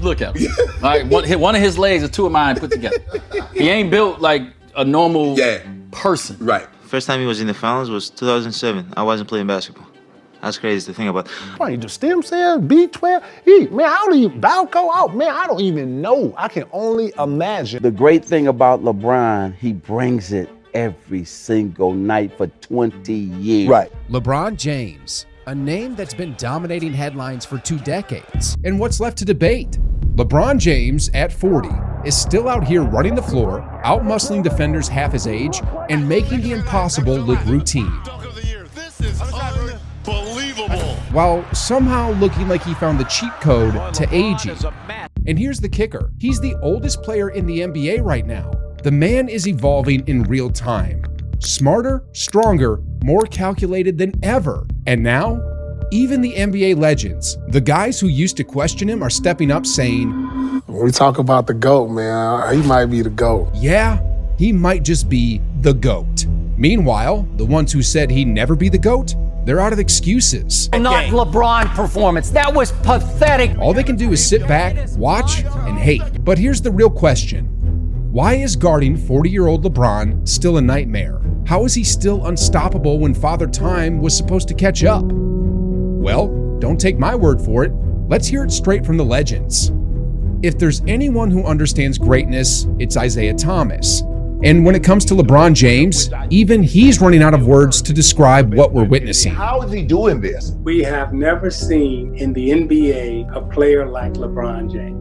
Let's look at him. Like one of his legs is two of mine put together. He ain't built like a normal person. Right. First time he was in the finals was 2007. I wasn't playing basketball. That's crazy to think about. Probably the stem cells, B12. Man, I don't even, Balco out, man, I don't even know. I can only imagine. The great thing about LeBron, he brings it every single night for 20 years. Right. LeBron James, a name that's been dominating headlines for 2 decades. And what's left to debate? LeBron James, at 40, is still out here running the floor, out-muscling defenders half his age, and making the impossible look routine. While somehow looking like he found the cheat code to aging. And here's the kicker. He's the oldest player in the NBA right now. The man is evolving in real time. Smarter, stronger, more calculated than ever. And now, even the NBA legends, the guys who used to question him, are stepping up saying, When we talk about the GOAT, man, he might be the GOAT. Yeah, he might just be the GOAT. Meanwhile, the ones who said he'd never be the GOAT, they're out of excuses. Not LeBron performance. That was pathetic. All they can do is sit back, watch, and hate. But here's the real question. Why is guarding 40-year-old LeBron still a nightmare? How is he still unstoppable when Father Time was supposed to catch up? Well, don't take my word for it. Let's hear it straight from the legends. If there's anyone who understands greatness, it's Isaiah Thomas. And when it comes to LeBron James, even he's running out of words to describe what we're witnessing. How is he doing this? We have never seen in the NBA a player like LeBron James.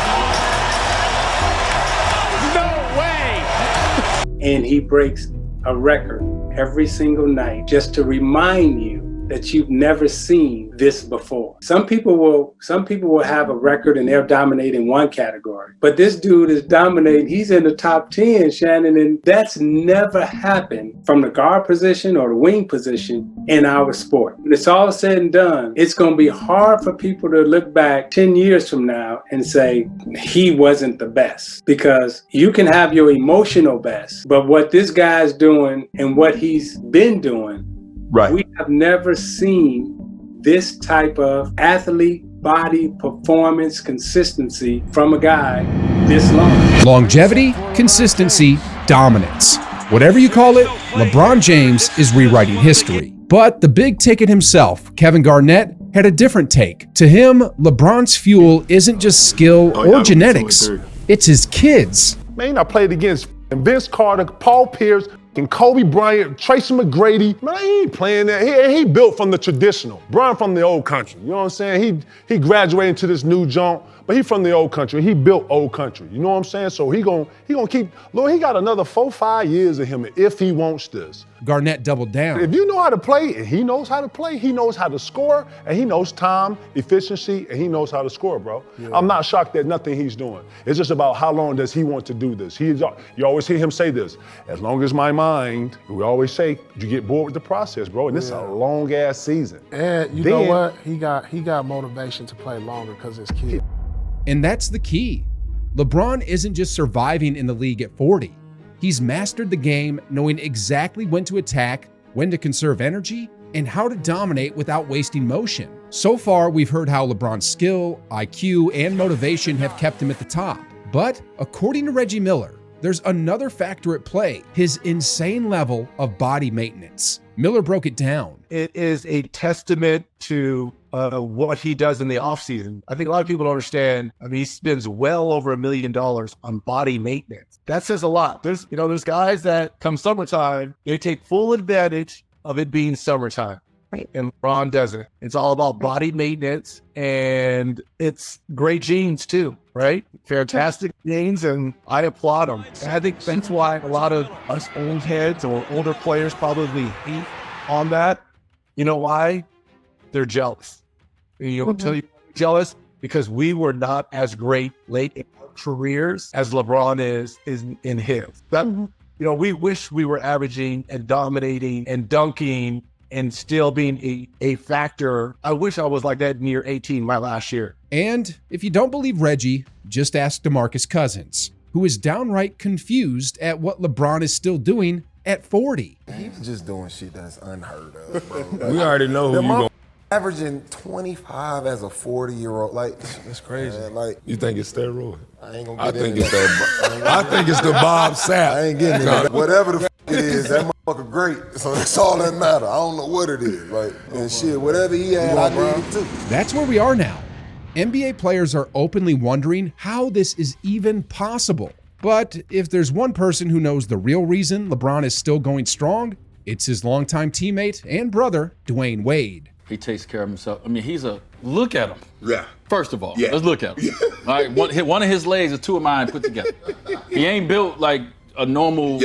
No way! And he breaks a record every single night just to remind you that you've never seen this before. Some people will have a record and they'll dominate in one category, but this dude is dominating. He's in the top 10, Shannon, and that's never happened from the guard position or the wing position in our sport. When it's all said and done, it's gonna be hard for people to look back 10 years from now and say he wasn't the best, because you can have your emotional best, but what this guy's doing and what he's been doing, Right. we have never seen this type of athlete, body, performance, consistency from a guy this long. Longevity, consistency, dominance. Whatever you call it, LeBron James is rewriting history. But the big ticket himself, Kevin Garnett, had a different take. To him, LeBron's fuel isn't just skill or genetics. It's his kids. Man, I played against Vince Carter, Paul Pierce, and Kobe Bryant, Tracy McGrady. Man, he ain't playing that. He built from the traditional. Brian from the old country. You know what I'm saying? He graduated to this new junk, but he from the old country. He built old country. You know what I'm saying? So he gonna keep, Lord, he got another 4-5 years of him if he wants this. Garnett doubled down. If you know how to play, and he knows how to play, he knows how to score, and he knows time, efficiency, and he knows how to score, bro. Yeah. I'm not shocked at nothing he's doing. It's just about how long does he want to do this. You always hear him say this, as long as my mind, we always say, you get bored with the process, bro, and it's a long-ass season. And you know what? He got motivation to play longer because his kid. And that's the key. LeBron isn't just surviving in the league at 40. He's mastered the game, knowing exactly when to attack, when to conserve energy, and how to dominate without wasting motion. So far, we've heard how LeBron's skill, IQ, and motivation have kept him at the top. But according to Reggie Miller, there's another factor at play, his insane level of body maintenance. Miller broke it down. It is a testament to what he does in the offseason. I think a lot of people don't understand. I mean, he spends well over $1 million on body maintenance. That says a lot. There's guys that come summertime, they take full advantage of it being summertime. Right. And LeBron doesn't. It's all about body maintenance, and it's great genes too, right? Fantastic genes, and I applaud them. And I think that's why a lot of us old heads or older players probably hate on that. You know why? They're jealous. You know, tell you jealous because we were not as great late in our careers as LeBron is in his. That we wish we were averaging and dominating and dunking and still being a factor. I wish I was like that in year 18, my last year. And if you don't believe Reggie, just ask DeMarcus Cousins, who is downright confused at what LeBron is still doing at 40. He's just doing shit that's unheard of, bro. We already know who you going. averaging 25 as a 40-year-old. Like, that's crazy. Man, like, you think it's steroid? I ain't gonna I get think into it's that. I think it's the Bob Sapp. I ain't getting into that. Whatever the it is, that motherfucker great. So that's all that matter. I don't know what it is. Like, and shit, whatever he had, I need it too. That's where we are now. NBA players are openly wondering how this is even possible. But if there's one person who knows the real reason LeBron is still going strong, it's his longtime teammate and brother, Dwayne Wade. He takes care of himself. I mean, look at him. Yeah. First of all, let's look at him. All right, one of his legs is two of mine put together. He ain't built like a normal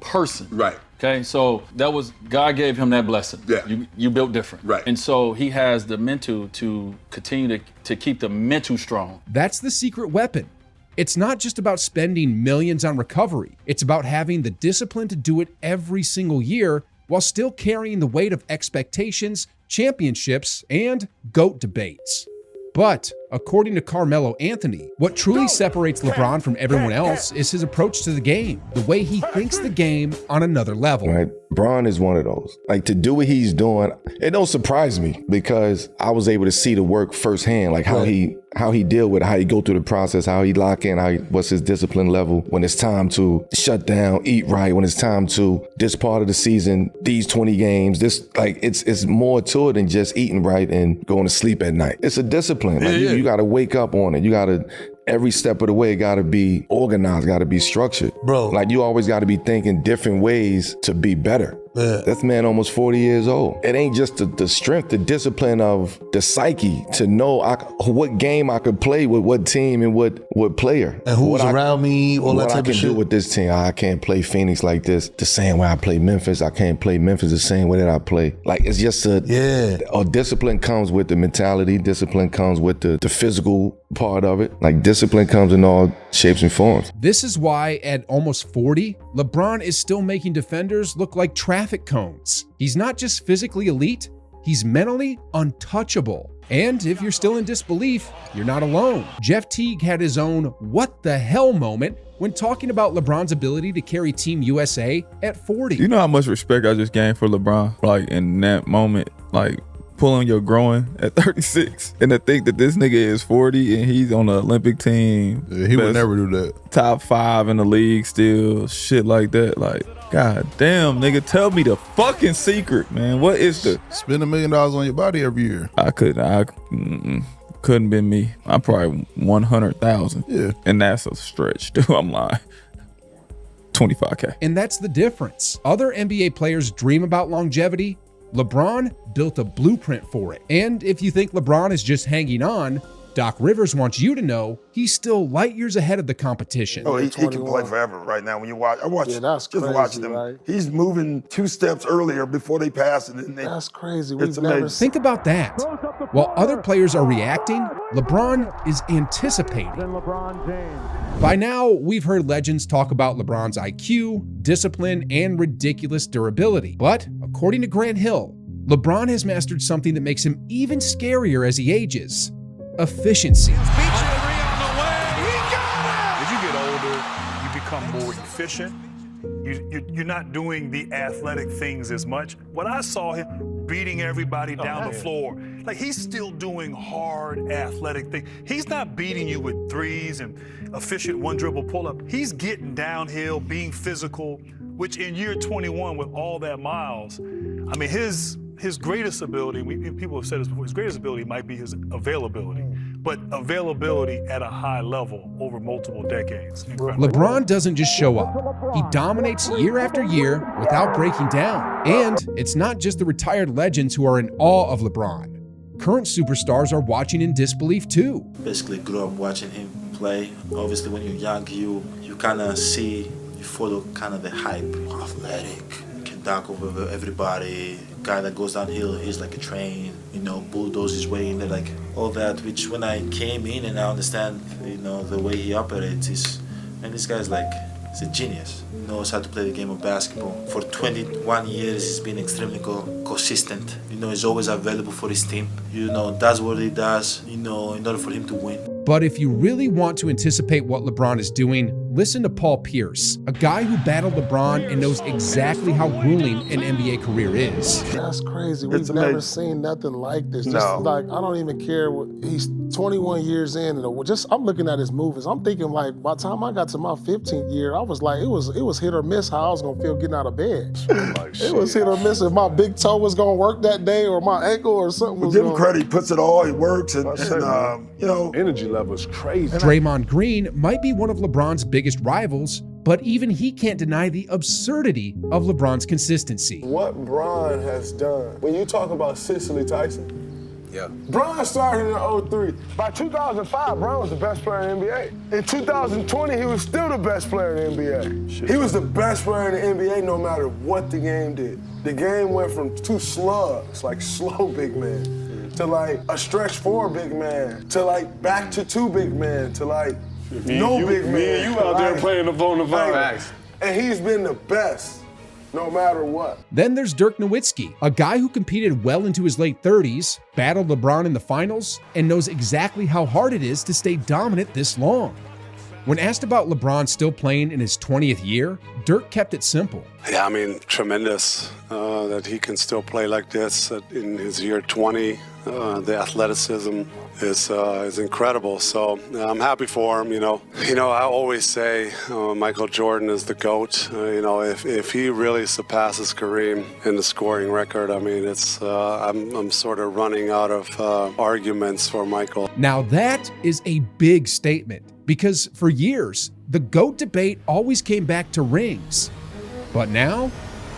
person. Right. Okay, so that was, God gave him that blessing. Yeah. You built different. Right. And so he has the mental to continue to keep the mental strong. That's the secret weapon. It's not just about spending millions on recovery. It's about having the discipline to do it every single year while still carrying the weight of expectations, championships, and GOAT debates. But according to Carmelo Anthony, what truly separates LeBron from everyone else is his approach to the game, the way he thinks the game on another level. Right. Bron is one of those. Like, to do what he's doing, it don't surprise me because I was able to see the work firsthand, like how he deal with it, how he go through the process, how he lock in, what's his discipline level when it's time to shut down, eat right, when it's time to this part of the season, these 20 games, this, like, it's more to it than just eating right and going to sleep at night. It's a discipline. Like, you got to wake up on it. You got to, every step of the way, got to be organized, got to be structured. Bro. Like, you always got to be thinking different ways to be better. Yeah. That man almost 40 years old. It ain't just the strength, the discipline of the psyche to know what game I could play with what team and what player. And who's around me, all that type of shit. What I can do with this team. I can't play Phoenix like this the same way I play Memphis. I can't play Memphis the same way that I play. Like, it's just a discipline comes with the mentality. Discipline comes with the physical part of it. Like, discipline comes in all shapes and forms. This is why at almost 40, LeBron is still making defenders look like traffic cones. He's not just physically elite, he's mentally untouchable. And if you're still in disbelief, you're not alone. Jeff Teague had his own what the hell moment when talking about LeBron's ability to carry Team USA at 40. You know how much respect I just gained for LeBron? Like, in that moment, like, pulling your groin at 36, and to think that this nigga is 40 and he's on the Olympic team. Yeah, he would never do that. Top 5 in the league still, shit like that. Like, god damn, nigga, tell me the fucking secret, man. What is the spend $1 million on your body every year? Couldn't been me. I'm probably 100,000. Yeah, and that's a stretch, dude. I'm lying. 25K. And that's the difference. Other NBA players dream about longevity. LeBron built a blueprint for it. And if you think LeBron is just hanging on, Doc Rivers wants you to know he's still light years ahead of the competition. Oh, he can play forever right now. When you watch, that's crazy, watch them. right? He's moving 2 steps earlier before they pass it. And that's crazy. We've never Think about that. While other players are reacting, LeBron is anticipating. LeBron James. By now, we've heard legends talk about LeBron's IQ, discipline, and ridiculous durability. But according to Grant Hill, LeBron has mastered something that makes him even scarier as he ages: efficiency. As you get older, you become more efficient. You're not doing the athletic things as much. When I saw him beating everybody down the floor, like, he's still doing hard athletic things. He's not beating you with threes and efficient one dribble pull up. He's getting downhill, being physical, which in year 21 with all that miles, I mean, his greatest ability, people have said this before, his greatest ability might be his availability, but availability at a high level over multiple decades. Incredible. LeBron doesn't just show up. He dominates year after year without breaking down. And it's not just the retired legends who are in awe of LeBron. Current superstars are watching in disbelief too. Basically grew up watching him play. Obviously when you're young, you kind of see, you follow kind of the hype. Athletic, can dunk over everybody. Guy that goes downhill, he's like a train, bulldoze his way in there, like all that, which when I came in and I understand, the way he operates is, man, this guy's like, he's a genius. He knows how to play the game of basketball. For 21 years, he's been extremely consistent. He's always available for his team. Does what he does, in order for him to win. But if you really want to anticipate what LeBron is doing listen to Paul Pierce, a guy who battled LeBron and knows exactly how grueling an NBA career is. That's crazy. We've never seen nothing like this. Just like, I don't even care. He's 21 years in, and just I'm looking at his moves. I'm thinking like, by the time I got to my 15th year, I was like, it was hit or miss how I was gonna feel getting out of bed. It was hit or miss if my big toe was gonna work that day or my ankle or something. But give him credit. He puts it all. He works, and you know, energy level is crazy. Draymond Green might be one of LeBron's biggest rivals, but even he can't deny the absurdity of LeBron's consistency. What Bron has done, when you talk about Cicely Tyson, Bron started in 03. By 2005, Bron was the best player in the NBA. In 2020, he was still the best player in the NBA. He was the best player in the NBA no matter what the game did. The game went from two slugs, like slow big man, to like a stretch four big man, to like back to two big men, to like no big man. Me and you out there playing the phone. And he's been the best. No matter what. Then there's Dirk Nowitzki, a guy who competed well into his late 30s, battled LeBron in the finals, and knows exactly how hard it is to stay dominant this long. When asked about LeBron still playing in his 20th year, Dirk kept it simple. Yeah, I mean, tremendous that he can still play like this in his year 20. The athleticism is incredible. So I'm happy for him. You know, I always say Michael Jordan is the GOAT. If he really surpasses Kareem in the scoring record, I mean, it's I'm sort of running out of arguments for Michael. Now that is a big statement because for years the GOAT debate always came back to rings, but now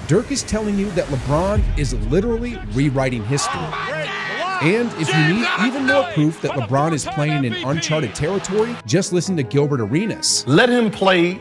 Dirk is telling you that LeBron is literally rewriting history. And if you need even more proof that LeBron is playing in uncharted territory, just listen to Gilbert Arenas. Let him play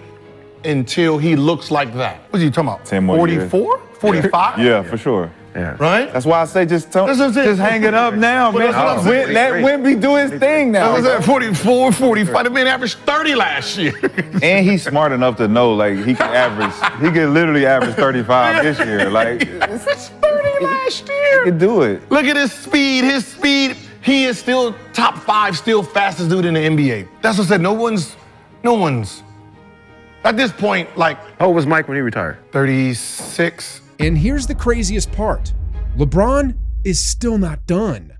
until he looks like that. What are you talking about? 10 more 44? 45? Yeah, for sure. Yeah. Right? That's why I say just hang it up now, man. Let Wemby do his thing now. That was at 44, 45. The man averaged 30 last year. And he's smart enough to know, like, he can literally average 35 this year. Like, it's 30 last year. He can do it. Look at his speed. He is still top 5, still fastest dude in the NBA. That's what I said. No one's. At this point, like. How old was Mike when he retired? 36. And here's the craziest part. LeBron is still not done.